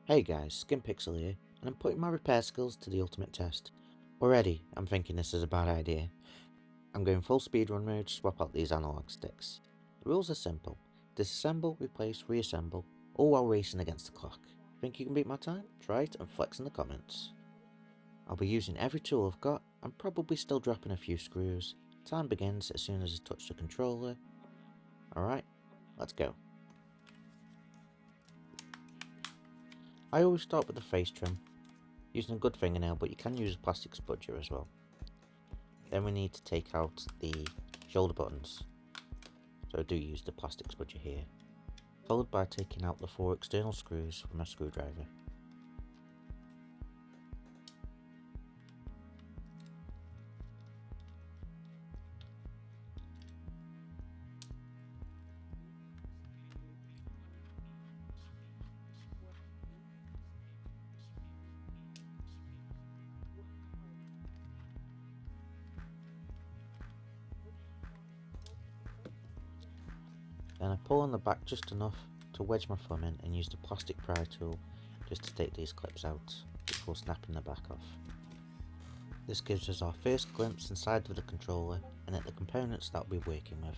Hey guys, SkinPixel here, and I'm putting my repair skills to the ultimate test. Already, I'm thinking this is a bad idea. I'm going full speedrun mode to swap out these analog sticks. The rules are simple: disassemble, replace, reassemble, all while racing against the clock. Think you can beat my time? Try it and flex in the comments. I'll be using every tool I've got, and probably still dropping a few screws. Time begins as soon as I touch the controller. Alright, let's go. I always start with the face trim, using a good fingernail, but you can use a plastic spudger as well. Then we need to take out the shoulder buttons, so I do use the plastic spudger here, followed by taking out the 4 external screws from a screwdriver. Then I pull on the back just enough to wedge my thumb in and use the plastic pry tool just to take these clips out before snapping the back off. This gives us our first glimpse inside of the controller and at the components that we'll be working with.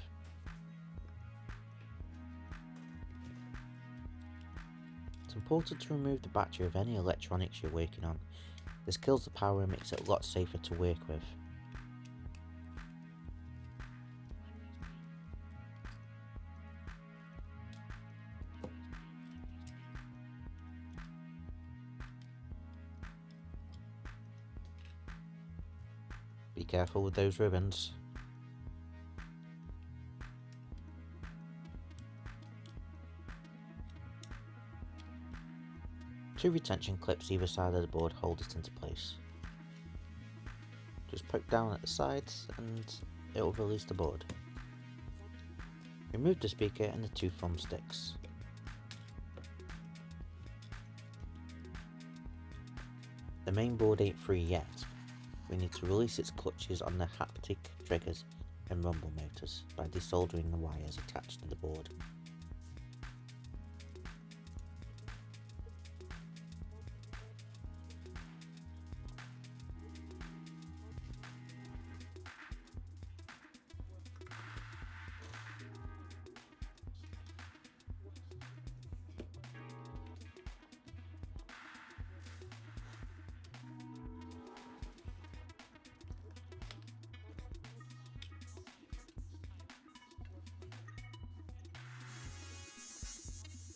It's important to remove the battery of any electronics you're working on. This kills the power and makes it a lot safer to work with. Be careful with those ribbons. Two retention clips either side of the board hold it into place. Just poke down at the sides and it will release the board. Remove the speaker and the 2 thumbsticks. The main board ain't free yet. We need to release its clutches on the haptic triggers and rumble motors by desoldering the wires attached to the board.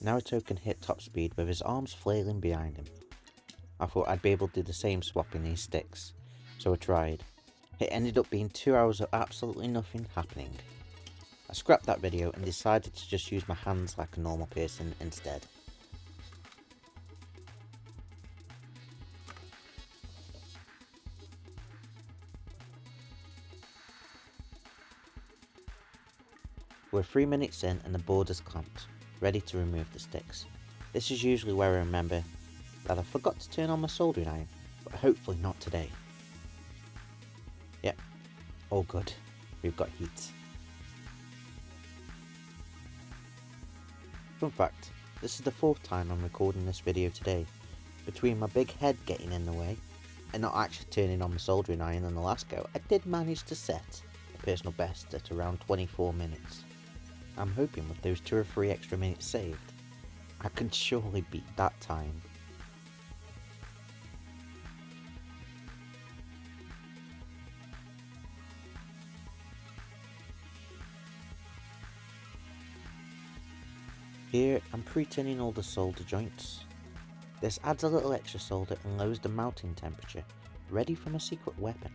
Naruto can hit top speed with his arms flailing behind him. I thought I'd be able to do the same swapping these sticks, so I tried. It ended up being 2 hours of absolutely nothing happening. I scrapped that video and decided to just use my hands like a normal person instead. We're 3 minutes in and the board is clamped, ready to remove the sticks. This is usually where I remember that I forgot to turn on my soldering iron, but hopefully not today. Yep, all good. We've got heat. Fun fact, this is the 4th time I'm recording this video today. Between my big head getting in the way and not actually turning on my soldering iron in the last go, I did manage to set a personal best at around 24 minutes. I'm hoping with those 2 or 3 extra minutes saved, I can surely beat that time. Here I'm pre-tinning all the solder joints. This adds a little extra solder and lowers the melting temperature, ready for my secret weapon.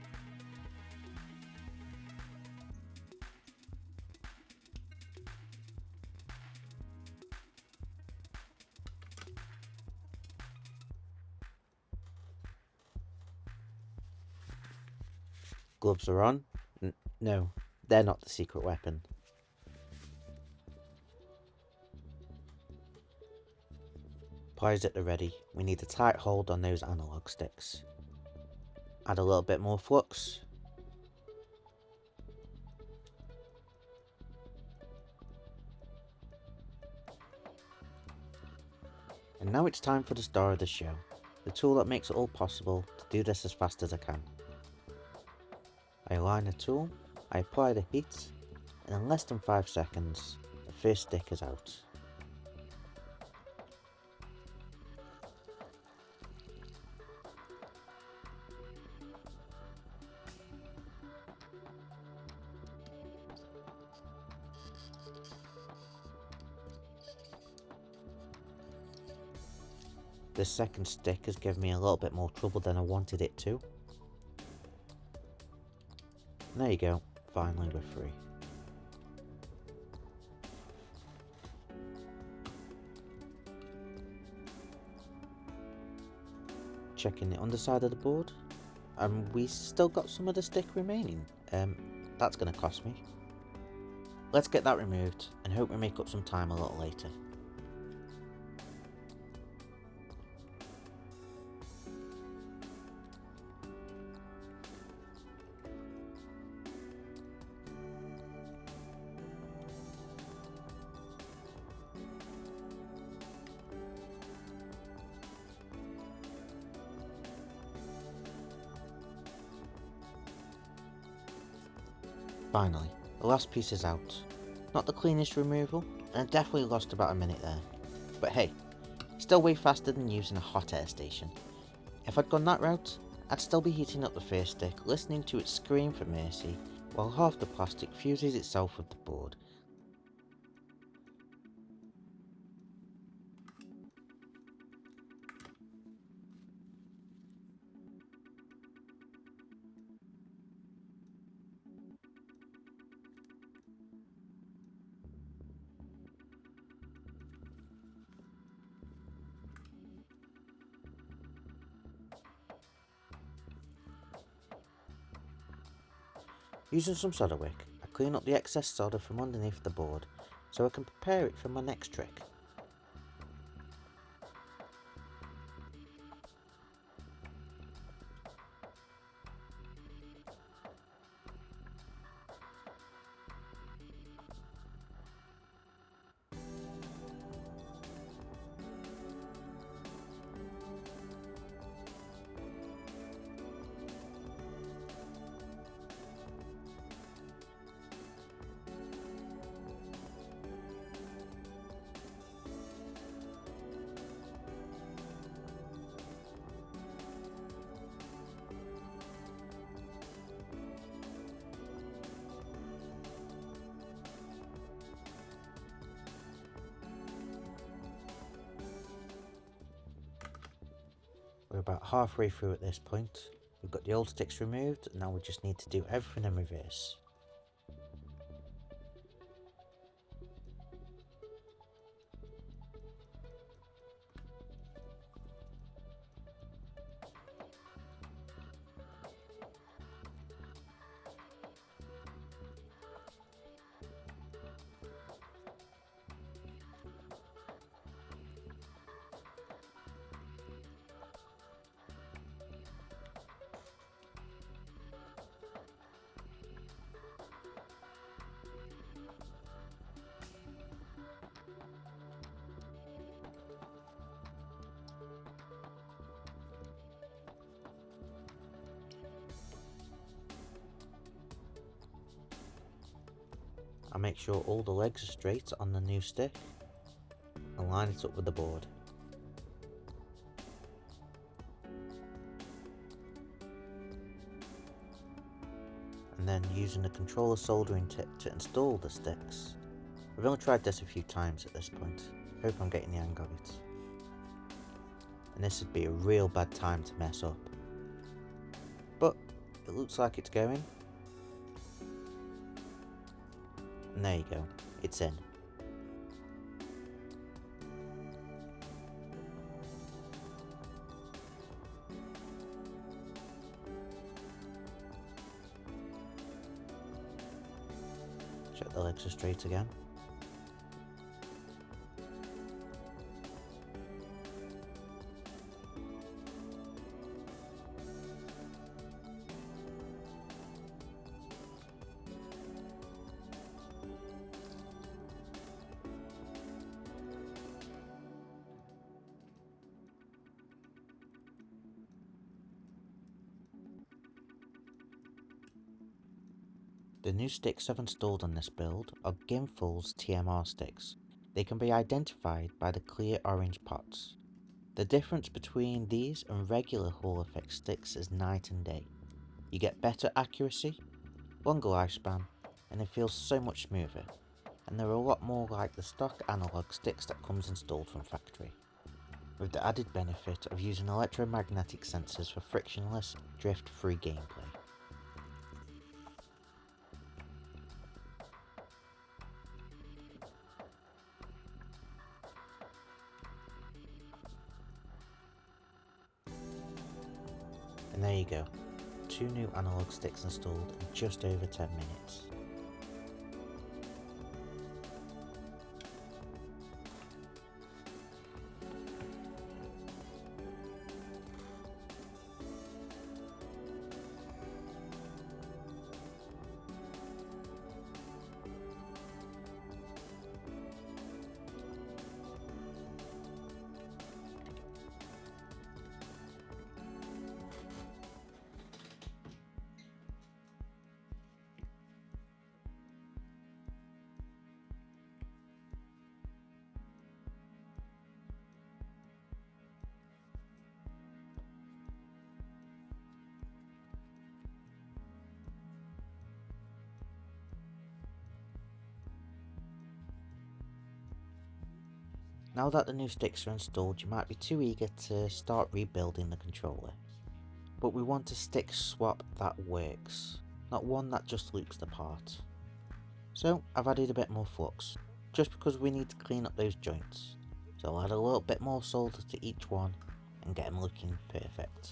Gloves are on. No, they're not the secret weapon. Pliers at the ready. We need a tight hold on those analog sticks. Add a little bit more flux. And now it's time for the star of the show, the tool that makes it all possible to do this as fast as I can. I align the tool, I apply the heat, and in less than 5 seconds, the first stick is out. This second stick has given me a little bit more trouble than I wanted it to. And there you go, finally we're free. Checking the underside of the board, and we still got some of the stick remaining. That's going to cost me. Let's get that removed and hope we make up some time a little later. Finally, the last piece is out. Not the cleanest removal, and I definitely lost about a minute there. But hey, still way faster than using a hot air station. If I'd gone that route, I'd still be heating up the first stick, listening to it scream for mercy, while half the plastic fuses itself with the board. Using some solder wick, I clean up the excess solder from underneath the board, so I can prepare it for my next trick. We're about halfway through at this point. We've got the old sticks removed, and now we just need to do everything in reverse. I make sure all the legs are straight on the new stick and line it up with the board. And then using the controller soldering tip to install the sticks. I've only tried this a few times at this point. Hope I'm getting the hang of it. And this would be a real bad time to mess up. But it looks like it's going. And there you go, it's in. Check the legs are straight again. The new sticks I've installed on this build are Ginful's TMR sticks. They can be identified by the clear orange pots. The difference between these and regular Hall Effect sticks is night and day. You get better accuracy, longer lifespan, and it feels so much smoother, and they're a lot more like the stock analog sticks that comes installed from factory, with the added benefit of using electromagnetic sensors for frictionless, drift-free gameplay. And there you go, 2 new analog sticks installed in just over 10 minutes. Now that the new sticks are installed, you might be too eager to start rebuilding the controller. But we want a stick swap that works, not one that just loops the part. So I've added a bit more flux, just because we need to clean up those joints. So I'll add a little bit more solder to each one and get them looking perfect.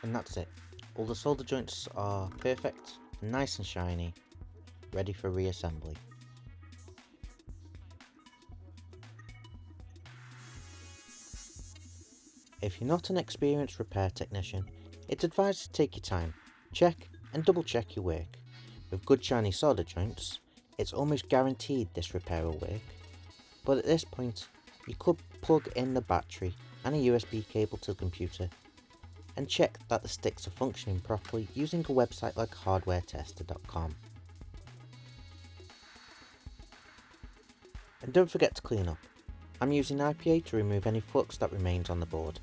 And that's it. All the solder joints are perfect, nice and shiny, ready for reassembly. If you're not an experienced repair technician, it's advised to take your time, check and double check your work. With good shiny solder joints, it's almost guaranteed this repair will work. But at this point, you could plug in the battery and a USB cable to the computer and check that the sticks are functioning properly using a website like hardwaretester.com. And don't forget to clean up. I'm using IPA to remove any flux that remains on the board.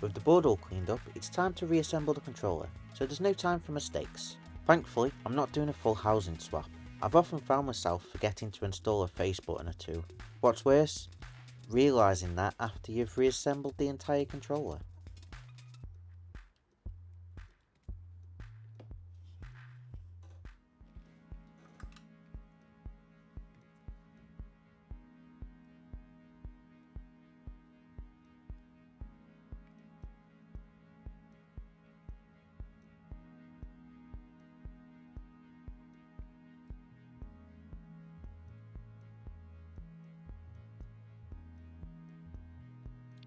With the board all cleaned up, it's time to reassemble the controller, so there's no time for mistakes. Thankfully, I'm not doing a full housing swap. I've often found myself forgetting to install a face button or two. What's worse, realising that after you've reassembled the entire controller.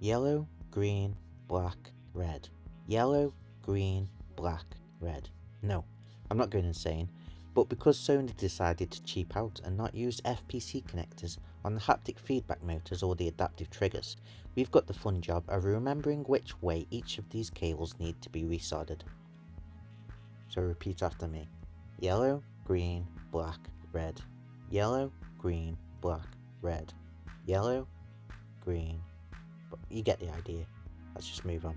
Yellow, green, black, red. Yellow, green, black, red. No, I'm not going insane, but because Sony decided to cheap out and not use FPC connectors on the haptic feedback motors or the adaptive triggers, we've got the fun job of remembering which way each of these cables need to be resoldered. So repeat after me. Yellow, green, black, red. Yellow, green, black, red. Yellow, green. But you get the idea. Let's just move on.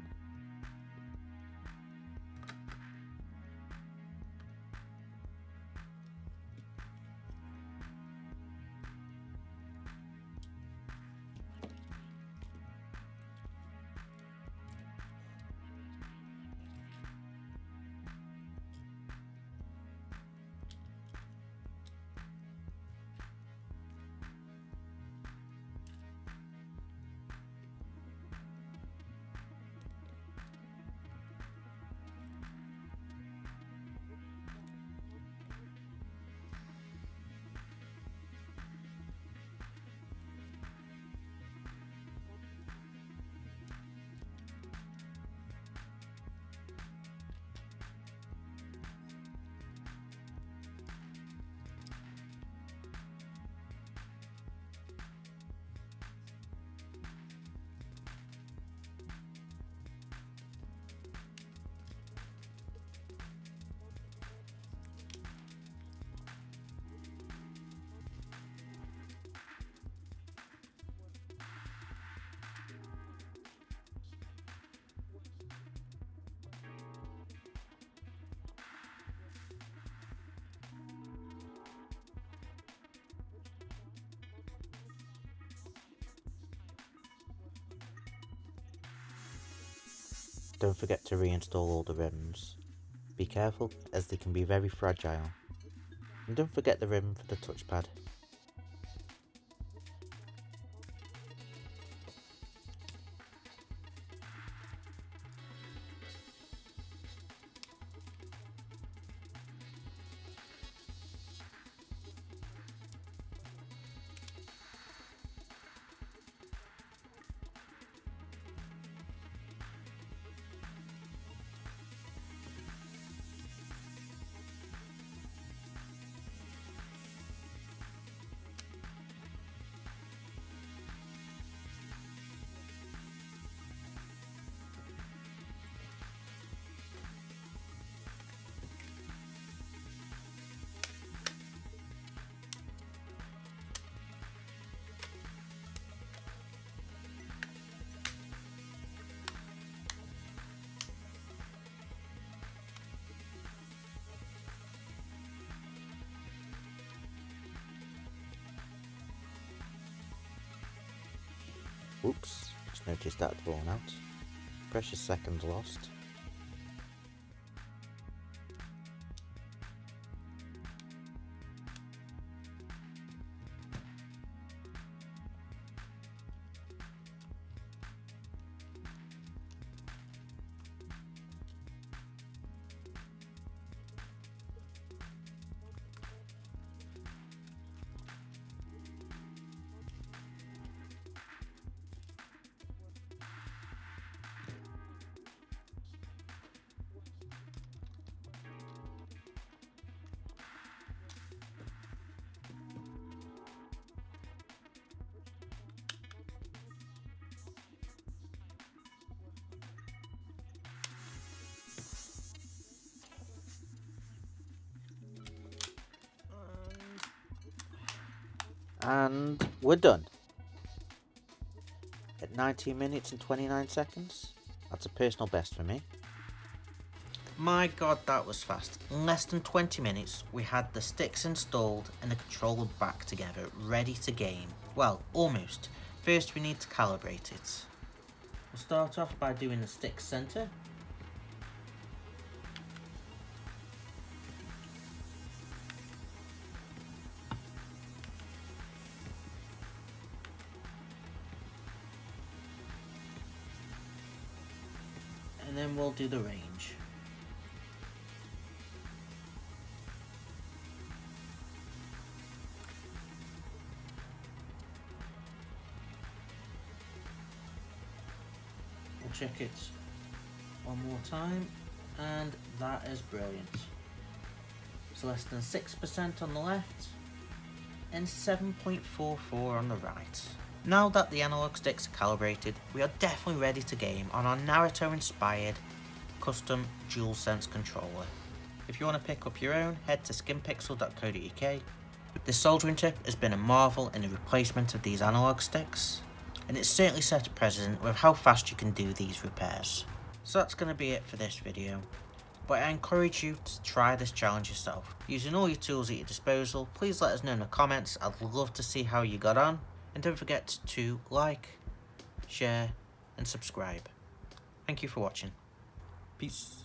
Don't forget to reinstall all the rims. Be careful, as they can be very fragile. And don't forget the rim for the touchpad. Oops, just noticed that had fallen out. Precious seconds lost. And we're done. At 19 minutes and 29 seconds. That's a personal best for me. My god, that was fast. In less than 20 minutes, we had the sticks installed and the controller back together, ready to game. Well, almost. First we need to calibrate it. We'll start off by doing the stick center. And then we'll do the range. We'll check it one more time, and that is brilliant. So less than 6% on the left, and 7.44 on the right. Now that the analog sticks are calibrated, we are definitely ready to game on our Naruto-inspired custom DualSense controller. If you want to pick up your own, head to skinpixel.co.uk. This soldering tip has been a marvel in the replacement of these analog sticks, and it's certainly set a precedent with how fast you can do these repairs. So that's going to be it for this video, but I encourage you to try this challenge yourself. Using all your tools at your disposal, please let us know in the comments. I'd love to see how you got on, and don't forget to like, share and subscribe. Thank you for watching. Peace.